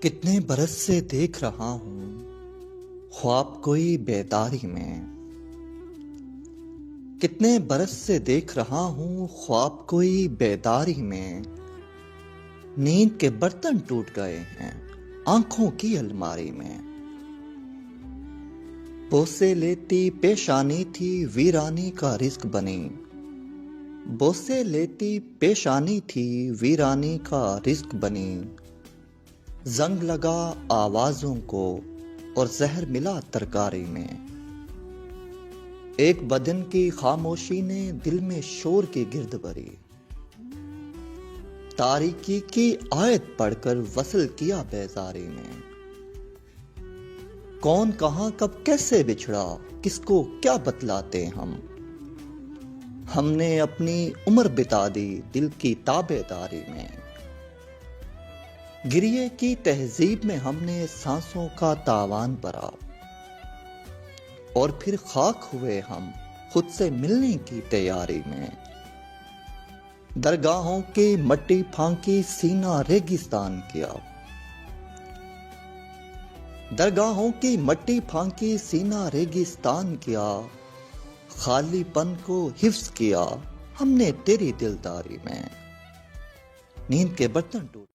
کتنے برس سے دیکھ رہا ہوں خواب کوئی بیداری میں، کتنے برس سے دیکھ رہا ہوں خواب کوئی بیداری میں، نیند کے برتن ٹوٹ گئے ہیں آنکھوں کی الماری میں، بوسے لیتی پیشانی تھی ویرانی کا رزق بنی، بوسے لیتی پیشانی تھی ویرانی کا رزق بنی، زنگ لگا آوازوں کو اور زہر ملا ترکاری میں، ایک بدن کی خاموشی نے دل میں شور کی گرد بھری، تاریکی کی آیت پڑھ کر وصل کیا بیزاری میں، کون کہاں کب کیسے بچھڑا کس کو کیا بتلاتے ہم نے اپنی عمر بتا دی دل کی تابع داری میں، گریے کی تہذیب میں ہم نے سانسوں کا تاوان بھرا، اور پھر خاک ہوئے ہم خود سے ملنے کی تیاری میں، درگاہوں کی مٹی پھانکی سینہ ریگستان کیا، درگاہوں کی مٹی پھانکی سینہ ریگستان کیا، خالی پن کو حفظ کیا ہم نے تیری دلداری میں، نیند کے برتن ٹوٹ